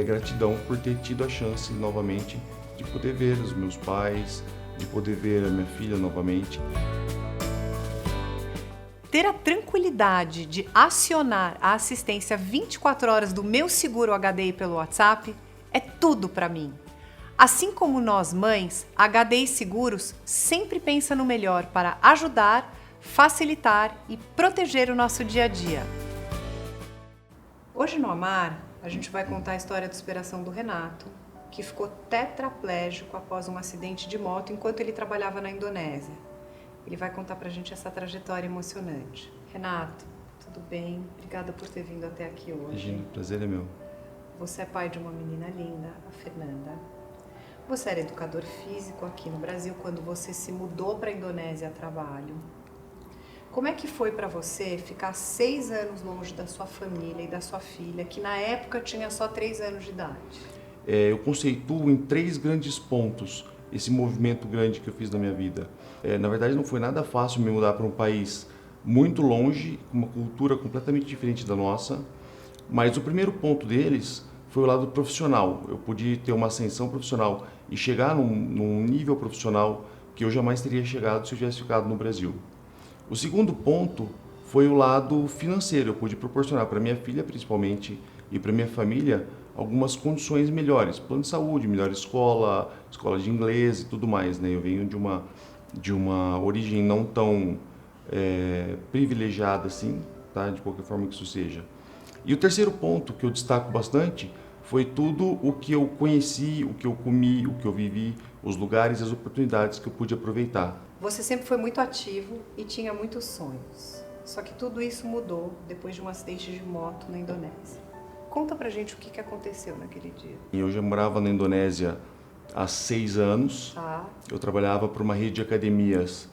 gratidão por ter tido a chance novamente de poder ver os meus pais, de poder ver a minha filha novamente. Ter a tranquilidade de acionar a assistência 24 horas do meu seguro HDI pelo WhatsApp é tudo para mim. Assim como nós mães, a HDI Seguros sempre pensa no melhor para ajudar, facilitar e proteger o nosso dia a dia. Hoje no Amar, a gente vai contar a história de superação do Renato, que ficou tetraplégico após um acidente de moto enquanto ele trabalhava na Indonésia. Ele vai contar pra gente essa trajetória emocionante. Renato, tudo bem? Obrigada por ter vindo até aqui hoje. Imagina, o prazer é meu. Você é pai de uma menina linda, a Fernanda. Você era educador físico aqui no Brasil quando você se mudou para a Indonésia a trabalho. Como é que foi para você ficar 6 anos longe da sua família e da sua filha, que na época tinha só 3 anos de idade? Eu conceituo em 3 grandes pontos esse movimento grande que eu fiz na minha vida. Na verdade, não foi nada fácil me mudar para um país muito longe, com uma cultura completamente diferente da nossa, mas o primeiro ponto deles foi o lado profissional. Eu pude ter uma ascensão profissional e chegar num nível profissional que eu jamais teria chegado se eu tivesse ficado no Brasil. O segundo ponto foi o lado financeiro. Eu pude proporcionar para minha filha, principalmente, e para minha família, algumas condições melhores. Plano de saúde, melhor escola, escola de inglês e tudo mais, né? Eu venho de uma origem não tão privilegiada assim, tá? De qualquer forma que isso seja. E o terceiro ponto que eu destaco bastante foi tudo o que eu conheci, o que eu comi, o que eu vivi, os lugares e as oportunidades que eu pude aproveitar. Você sempre foi muito ativo e tinha muitos sonhos. Só que tudo isso mudou depois de um acidente de moto na Indonésia. Conta pra gente o que aconteceu naquele dia. Eu já morava na Indonésia há 6 anos. Tá. Eu trabalhava para uma rede de academias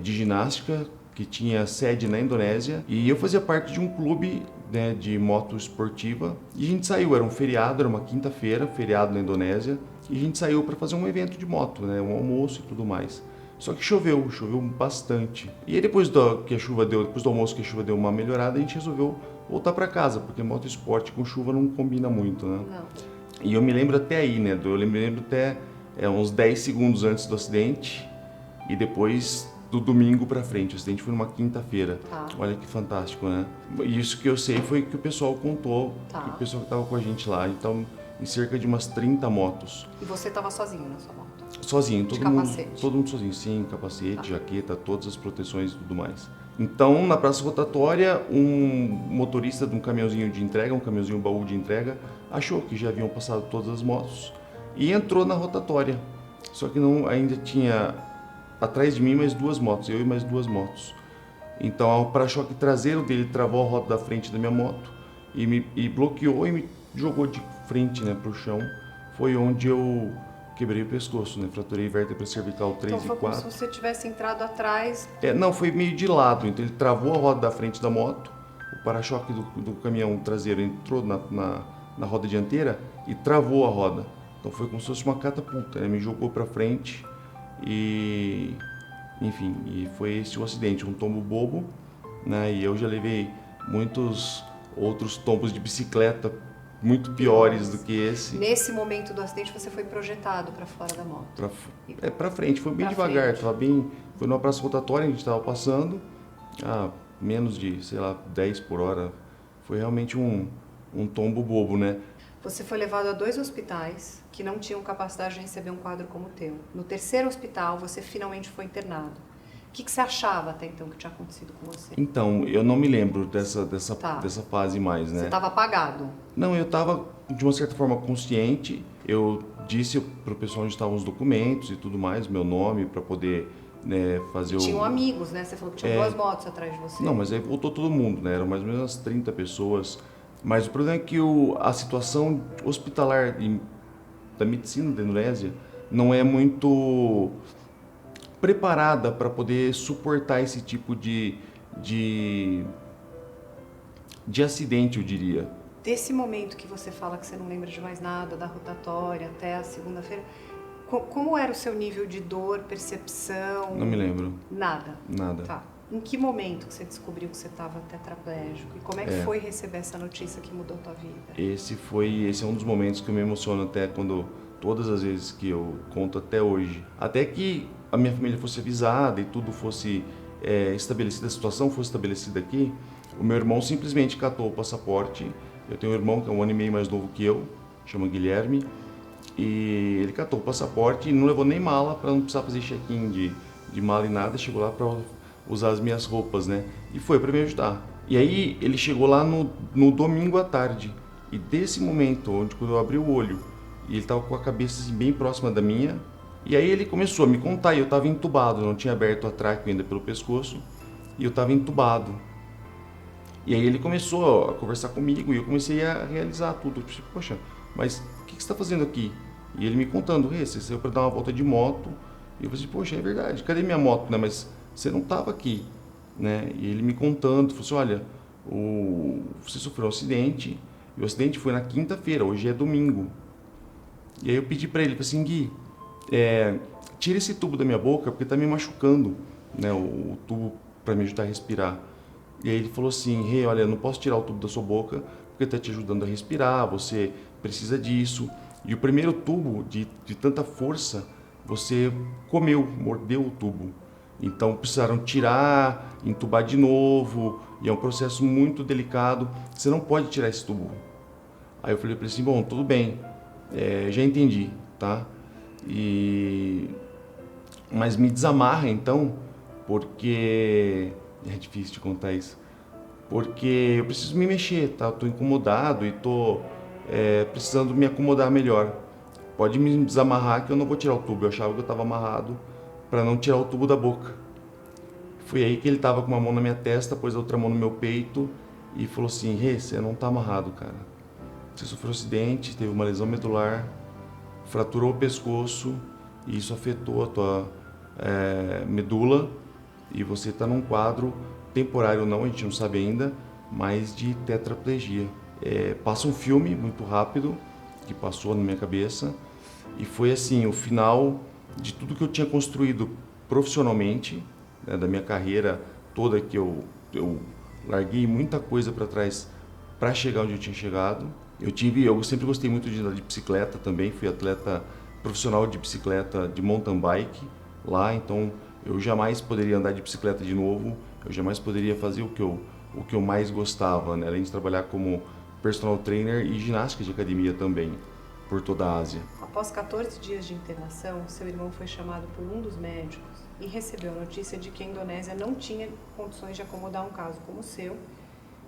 de ginástica que tinha sede na Indonésia e eu fazia parte de um clube, né, de moto esportiva e a gente saiu, era um feriado, era uma quinta-feira, feriado na Indonésia, e a gente saiu para fazer um evento de moto, né, um almoço e tudo mais. Só que choveu bastante. E aí depois depois do almoço que a chuva deu uma melhorada, a gente resolveu voltar para casa, porque moto esporte com chuva não combina muito, né? Não. E eu me lembro até aí, né? Eu me lembro até uns 10 segundos antes do acidente e depois do domingo pra frente. O acidente foi numa quinta-feira. Tá. Olha que fantástico, né? E isso que eu sei foi que o pessoal contou, Tá. que o pessoal que estava com a gente lá. Então, em cerca de umas 30 motos. E você estava sozinho na sua moto? Sozinho, De capacete? todo mundo sozinho, sim, capacete, Tá. jaqueta, todas as proteções e tudo mais. Então, na praça rotatória, um motorista de um caminhãozinho de entrega, um caminhãozinho baú de entrega, achou que já haviam passado todas as motos e entrou na rotatória. Só que não, ainda tinha atrás de mim mais 2 motos, eu e mais 2 motos. Então, o para-choque traseiro dele travou a roda da frente da minha moto e bloqueou e me jogou de frente, né, pro chão. Foi onde eu quebrei o pescoço, né? Fraturei vértebra cervical 3 Então foi e como 4. se você tivesse entrado atrás. Não, foi meio de lado, então ele travou a roda da frente da moto, o para-choque do caminhão traseiro entrou na roda dianteira e travou a roda. Então foi como se fosse uma catapulta, né? Me jogou para frente e, enfim, e foi esse o acidente, um tombo bobo, né? E eu já levei muitos outros tombos de bicicleta muito piores do que esse. Nesse momento do acidente você foi projetado para fora da moto. Pra frente, foi bem Pra devagar, frente. foi numa praça rotatória, a gente estava passando a menos de, sei lá, 10 por hora. Foi realmente um tombo bobo, né? Você foi levado a 2 hospitais que não tinham capacidade de receber um quadro como o teu. No terceiro hospital você finalmente foi internado. O que você achava até então que tinha acontecido com você? Então, eu não me lembro dessa Tá. fase mais, né? Você estava apagado. Não, eu estava de uma certa forma consciente. Eu disse pro pessoal onde estavam os documentos e tudo mais, meu nome, para poder, né, fazer Tinham amigos, né? Você falou que tinha 2 motos atrás de você. Não, mas aí voltou todo mundo, né? Eram mais ou menos umas 30 pessoas. Mas o problema é que a situação hospitalar da medicina da Indonésia não é muito preparada para poder suportar esse tipo de acidente, eu diria. Desse momento que você fala que você não lembra de mais nada, da rotatória até a segunda-feira, como era o seu nível de dor, percepção? Não me lembro. Nada? Nada. Tá. Em que momento que você descobriu que você estava tetraplégico? E como é que foi receber essa notícia que mudou a tua vida? Esse é um dos momentos que eu me emociono até quando, todas as vezes que eu conto até hoje. Até que a minha família fosse avisada e tudo fosse estabelecida, a situação fosse estabelecida aqui, o meu irmão simplesmente catou o passaporte. Eu tenho um irmão que é 1 ano e meio mais novo que eu, chama Guilherme, e ele catou o passaporte e não levou nem mala para não precisar fazer check-in de mala e nada. Chegou lá para usar as minhas roupas, né? E foi para me ajudar. E aí ele chegou lá no domingo à tarde. E desse momento, onde quando eu abri o olho, e ele estava com a cabeça assim, bem próxima da minha, e aí ele começou a me contar, e eu estava entubado, não tinha aberto a tráqueo ainda pelo pescoço, e eu estava entubado. E aí ele começou a conversar comigo, e eu comecei a realizar tudo. Eu pensei, poxa, mas o que você está fazendo aqui? E ele me contando, você saiu para dar uma volta de moto. E eu falei, poxa, é verdade, cadê minha moto, né? Mas você não estava aqui, né? E ele me contando, falou assim, olha, você sofreu um acidente, e o acidente foi na quinta-feira, hoje é domingo. E aí eu pedi para ele, falei assim, Gui, tira esse tubo da minha boca, porque está me machucando, né? O tubo para me ajudar a respirar. E aí ele falou assim, olha, eu não posso tirar o tubo da sua boca, porque está te ajudando a respirar, você precisa disso. E o primeiro tubo, de tanta força, você mordeu o tubo. Então precisaram tirar, entubar de novo, e é um processo muito delicado, você não pode tirar esse tubo. Aí eu falei para ele assim, bom, tudo bem, já entendi, tá? Mas me desamarra então, porque é difícil de contar isso, porque eu preciso me mexer, tá? Eu tô incomodado e tô precisando me acomodar melhor. Pode me desamarrar que eu não vou tirar o tubo. Eu achava que eu estava amarrado para não tirar o tubo da boca. Foi aí que ele estava com uma mão na minha testa, pôs a outra mão no meu peito e falou assim, você não está amarrado, cara. Você sofreu um acidente, teve uma lesão medular, fraturou o pescoço e isso afetou a tua medula e você está num quadro temporário, não, a gente não sabe ainda, mas de tetraplegia. Passa um filme muito rápido que passou na minha cabeça e foi assim o final de tudo que eu tinha construído profissionalmente, né, da minha carreira toda, que eu larguei muita coisa para trás para chegar onde eu tinha chegado. Eu sempre gostei muito de andar de bicicleta também, fui atleta profissional de bicicleta de mountain bike lá, então eu jamais poderia andar de bicicleta de novo, eu jamais poderia fazer o que eu mais gostava, né, além de trabalhar como personal trainer e ginástica de academia também, por toda a Ásia. Após 14 dias de internação, seu irmão foi chamado por um dos médicos e recebeu a notícia de que a Indonésia não tinha condições de acomodar um caso como o seu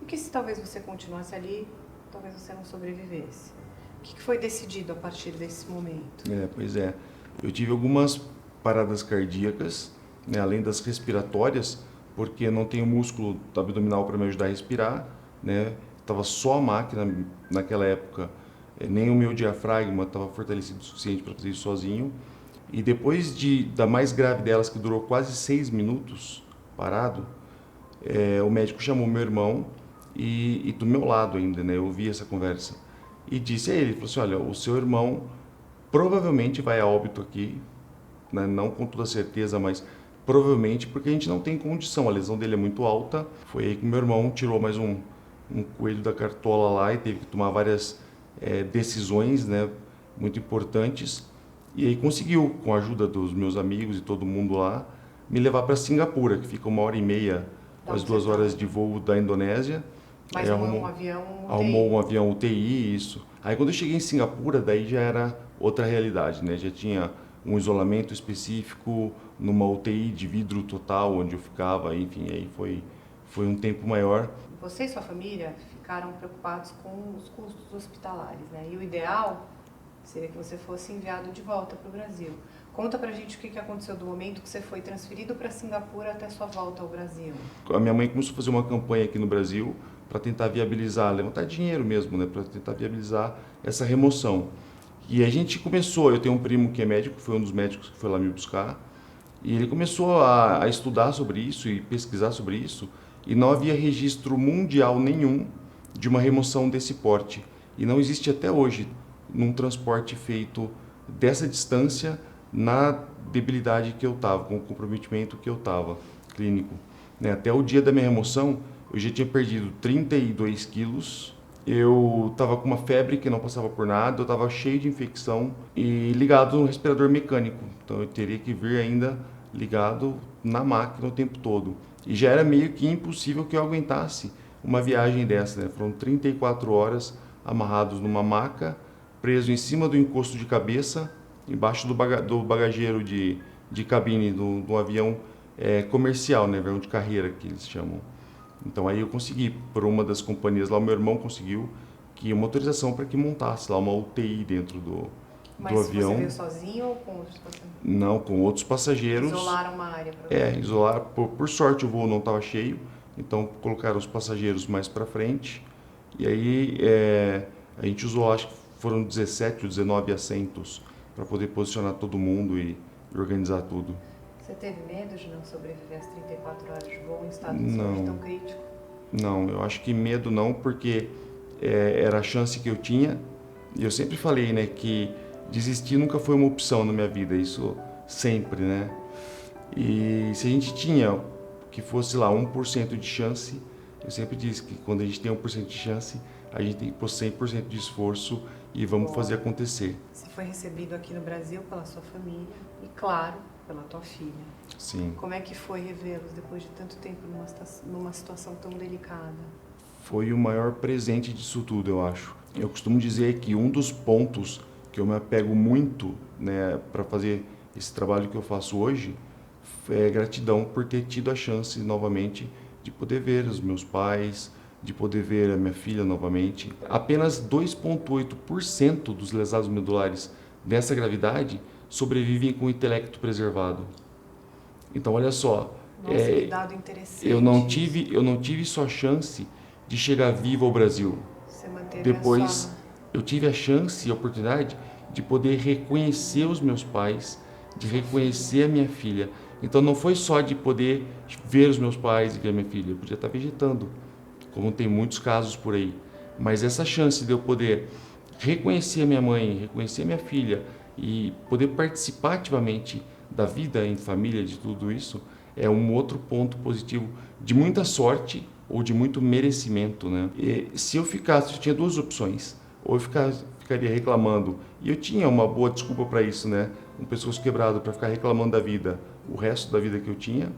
e que se talvez você continuasse ali, talvez você não sobrevivesse. O que foi decidido a partir desse momento? Pois é. Eu tive algumas paradas cardíacas, né, além das respiratórias, porque não tenho músculo abdominal para me ajudar a respirar, né? Tava só a máquina naquela época, nem o meu diafragma estava fortalecido o suficiente para fazer isso sozinho. E depois da mais grave delas, que durou quase 6 minutos parado, o médico chamou meu irmão e do meu lado ainda, né? Eu ouvi essa conversa e disse a ele, falou assim, olha, o seu irmão provavelmente vai a óbito aqui, né? Não com toda certeza, mas provavelmente, porque a gente não tem condição, a lesão dele é muito alta. Foi aí que meu irmão tirou mais um coelho da cartola lá e teve que tomar várias decisões, né, muito importantes. E aí conseguiu, com a ajuda dos meus amigos e todo mundo lá, me levar para Singapura, que fica 1h30, quase 2 horas de voo da Indonésia. Mas arrumou um avião UTI. Arrumou um avião UTI, isso. Aí quando eu cheguei em Singapura, daí já era outra realidade, né? Já tinha um isolamento específico, numa UTI de vidro total, onde eu ficava, enfim, aí foi um tempo maior. Você e sua família ficaram preocupados com os custos hospitalares, né? E o ideal seria que você fosse enviado de volta para o Brasil. Conta pra gente o que aconteceu do momento que você foi transferido para Singapura até sua volta ao Brasil. A minha mãe começou a fazer uma campanha aqui no Brasil para tentar viabilizar, levantar dinheiro mesmo, né, para tentar viabilizar essa remoção. E a gente começou, eu tenho um primo que é médico, foi um dos médicos que foi lá me buscar, e ele começou a estudar sobre isso e pesquisar sobre isso, e não havia registro mundial nenhum de uma remoção desse porte. E não existe até hoje num transporte feito dessa distância na debilidade que eu estava, com o comprometimento que eu estava clínico. né? Até o dia da minha remoção, eu já tinha perdido 32 quilos. Eu estava com uma febre que não passava por nada, eu estava cheio de infecção e ligado no respirador mecânico. Então eu teria que vir ainda ligado na máquina o tempo todo. E já era meio que impossível que eu aguentasse uma viagem dessa, né? Foram 34 horas amarrados numa maca, preso em cima do encosto de cabeça, embaixo do bagageiro de cabine do avião comercial, né? Avião de carreira que eles chamam. Então aí eu consegui, por uma das companhias lá, o meu irmão conseguiu que uma autorização para que montasse lá uma UTI dentro do avião. Mas você veio sozinho ou com outros passageiros? Não, com outros passageiros. Isolaram uma área para você? Isolar. Por sorte o voo não estava cheio, então colocaram os passageiros mais para frente. E aí a gente usou, acho que foram 17 ou 19 assentos para poder posicionar todo mundo e organizar tudo. Você teve medo de não sobreviver às 34 horas de voo em estado de saúde tão crítico? Não, eu acho que medo não, porque era a chance que eu tinha. E eu sempre falei, né, que desistir nunca foi uma opção na minha vida, isso sempre, né? E se a gente tinha que fosse lá 1% de chance, eu sempre disse que quando a gente tem 1% de chance, a gente tem que pôr 100% de esforço e vamos fazer acontecer. Você foi recebido aqui no Brasil pela sua família e, claro, pela tua filha. Sim. Como é que foi revê-los depois de tanto tempo numa situação tão delicada? Foi o maior presente disso tudo, eu acho. Eu costumo dizer que um dos pontos que eu me apego muito, né, para fazer esse trabalho que eu faço hoje é gratidão por ter tido a chance novamente de poder ver os meus pais, de poder ver a minha filha novamente. Apenas 2,8% dos lesados medulares dessa gravidade sobrevivem com o intelecto preservado. Então, olha só, Nossa, que dado interessante. eu não tive só chance de chegar vivo ao Brasil. Você manteve Depois, eu tive a chance e a oportunidade de poder reconhecer os meus pais, de reconhecer a minha filha. Então, não foi só de poder ver os meus pais e ver a minha filha. Eu podia estar vegetando, como tem muitos casos por aí. Mas essa chance de eu poder reconhecer a minha mãe, reconhecer a minha filha e poder participar ativamente da vida em família, de tudo isso, é um outro ponto positivo de muita sorte ou de muito merecimento, né? E se eu tinha duas opções. Ou eu ficaria reclamando, e eu tinha uma boa desculpa para isso, né? Um pescoço quebrado para ficar reclamando da vida, o resto da vida que eu tinha.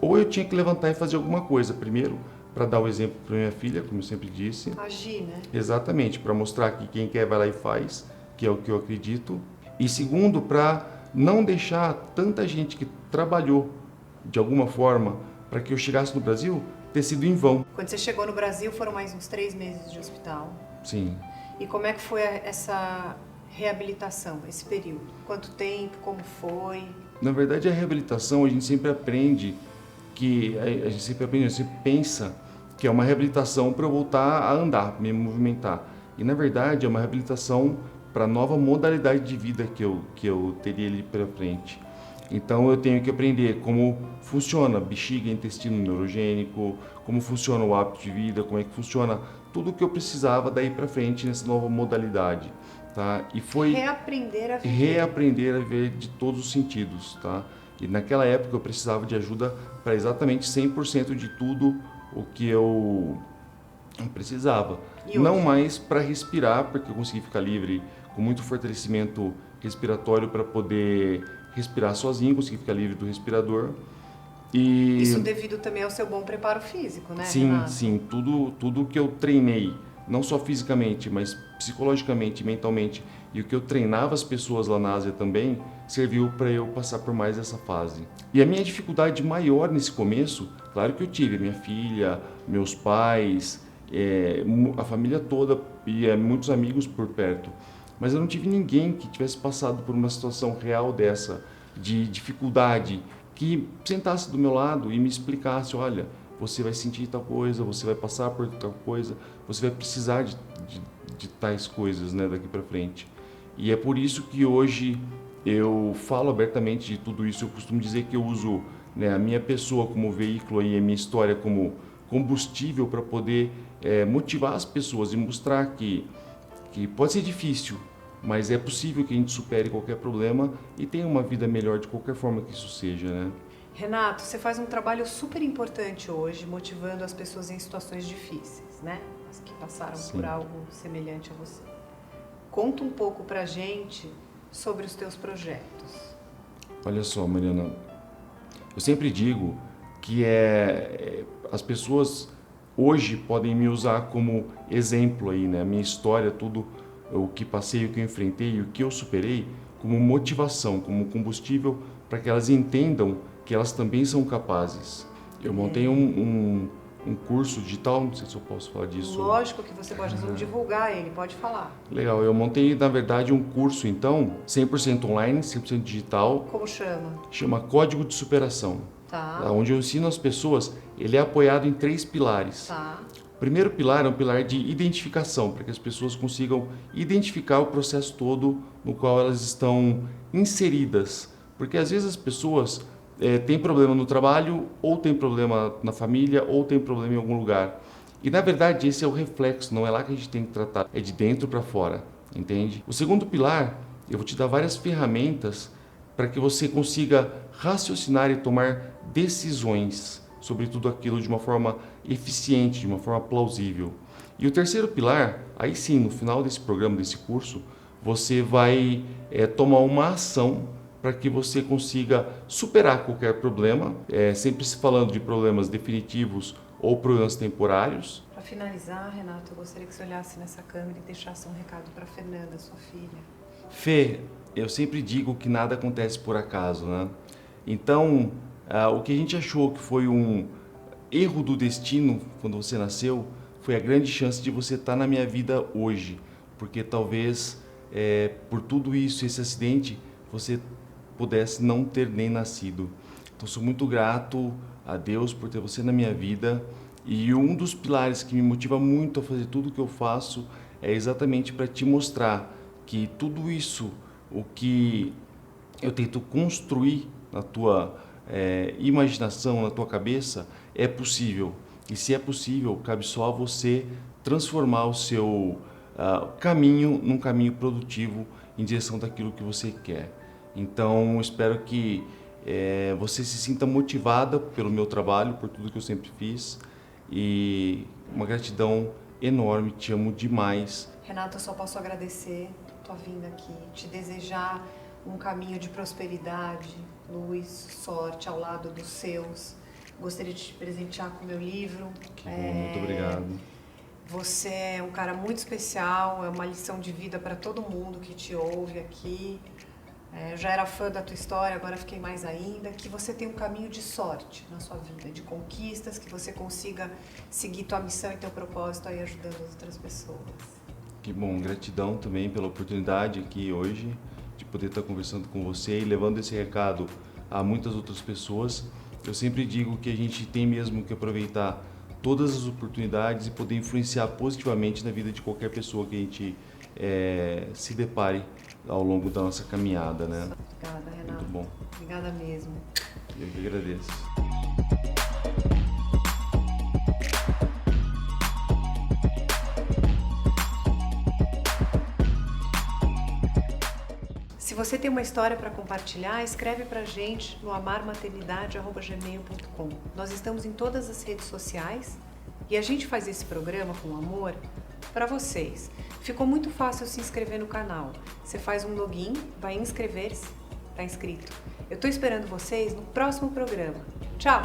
Ou eu tinha que levantar e fazer alguma coisa. Primeiro, para dar o exemplo para minha filha, como eu sempre disse. Agir, né? Exatamente, para mostrar que quem quer vai lá e faz, que é o que eu acredito. E segundo, para não deixar tanta gente que trabalhou de alguma forma para que eu chegasse no Brasil ter sido em vão. Quando você chegou no Brasil, foram mais uns 3 meses de hospital. Sim. E como é que foi essa reabilitação, esse período? Quanto tempo, como foi? Na verdade, a reabilitação, a gente sempre aprende a gente sempre pensa que é uma reabilitação para eu voltar a andar, me movimentar. E na verdade é uma reabilitação para a nova modalidade de vida que eu teria ali pela frente. Então eu tenho que aprender como funciona bexiga, intestino neurogênico, como funciona o hábito de vida, como é que funciona tudo o que eu precisava daí para frente nessa nova modalidade, tá? E foi reaprender a viver. Reaprender a viver de todos os sentidos, tá? E naquela época eu precisava de ajuda para exatamente 100% de tudo o que eu precisava. Não mais para respirar, porque eu consegui ficar livre com muito fortalecimento respiratório para poder respirar sozinho, consegui ficar livre do respirador. E isso devido também ao seu bom preparo físico, né, sim, Renato? sim, tudo que eu treinei, não só fisicamente, mas psicologicamente, mentalmente, e o que eu treinava as pessoas lá na Ásia também, serviu para eu passar por mais essa fase. E a minha dificuldade maior nesse começo, claro que eu tive, minha filha, meus pais, a família toda e muitos amigos por perto, mas eu não tive ninguém que tivesse passado por uma situação real dessa, de dificuldade, que sentasse do meu lado e me explicasse, olha, você vai sentir tal coisa, você vai passar por tal coisa, você vai precisar de tais coisas, né, daqui para frente. E é por isso que hoje eu falo abertamente de tudo isso. Eu costumo dizer que eu uso, né, a minha pessoa como veículo e a minha história como combustível para poder motivar as pessoas e mostrar que pode ser difícil, mas é possível que a gente supere qualquer problema e tenha uma vida melhor de qualquer forma que isso seja, né? Renato, você faz um trabalho super importante hoje, motivando as pessoas em situações difíceis, né? As que passaram Sim. por algo semelhante a você. Conta um pouco pra gente sobre os teus projetos. Olha só, Mariana, eu sempre digo que as pessoas hoje podem me usar como exemplo aí, né? A minha história, tudo o que passei, o que eu enfrentei, o que eu superei, como motivação, como combustível para que elas entendam que elas também são capazes. Eu montei um curso digital, não sei se eu posso falar disso. Lógico que você pode, nós vamos divulgar ele, pode falar. Legal, eu montei na verdade um curso então, 100% online, 100% digital, Como chama? chama Código de Superação. Tá, Onde eu ensino as pessoas, ele é apoiado em 3 pilares. tá. O primeiro pilar é um pilar de identificação, para que as pessoas consigam identificar o processo todo no qual elas estão inseridas. Porque às vezes as pessoas têm problema no trabalho, ou têm problema na família, ou têm problema em algum lugar. E na verdade esse é o reflexo, não é lá que a gente tem que tratar, é de dentro para fora, entende? O segundo pilar, eu vou te dar várias ferramentas para que você consiga raciocinar e tomar decisões sobre tudo aquilo de uma forma eficiente, de uma forma plausível. E o terceiro pilar, aí sim, no final desse programa, desse curso, você vai tomar uma ação para que você consiga superar qualquer problema, sempre se falando de problemas definitivos ou problemas temporários. Para finalizar, Renato, eu gostaria que você olhasse nessa câmera e deixasse um recado para Fernanda, sua filha. Fê, eu sempre digo que nada acontece por acaso, né? Então, o que a gente achou que foi um erro do destino quando você nasceu, foi a grande chance de você estar na minha vida hoje. Porque talvez, por tudo isso, esse acidente, você pudesse não ter nem nascido. Então, sou muito grato a Deus por ter você na minha vida. E um dos pilares que me motiva muito a fazer tudo o que eu faço é exatamente para te mostrar que tudo isso, o que eu tento construir na tua imaginação, na tua cabeça, é possível. E se é possível, cabe só a você transformar o seu caminho num caminho produtivo em direção daquilo que você quer. Então, espero que você se sinta motivada pelo meu trabalho, por tudo que eu sempre fiz. E uma gratidão enorme, te amo demais. Renato, eu só posso agradecer tua vinda aqui, te desejar um caminho de prosperidade, luz, sorte ao lado dos seus. Gostaria de te presentear com o meu livro. Que bom, muito obrigado. Você é um cara muito especial, é uma lição de vida para todo mundo que te ouve aqui. Eu já era fã da tua história, agora fiquei mais ainda. Que você tenha um caminho de sorte na sua vida, de conquistas, que você consiga seguir tua missão e teu propósito aí ajudando as outras pessoas. Que bom, gratidão também pela oportunidade aqui hoje de poder estar conversando com você e levando esse recado a muitas outras pessoas. Eu sempre digo que a gente tem mesmo que aproveitar todas as oportunidades e poder influenciar positivamente na vida de qualquer pessoa que a gente se depare ao longo da nossa caminhada, né? Obrigada, Renato. Muito bom. Obrigada mesmo. Eu que agradeço. Se você tem uma história para compartilhar, escreve pra gente no amarmaternidade@gmail.com. Nós estamos em todas as redes sociais e a gente faz esse programa com amor para vocês. Ficou muito fácil se inscrever no canal. Você faz um login, vai inscrever-se, tá inscrito. Eu tô esperando vocês no próximo programa. Tchau!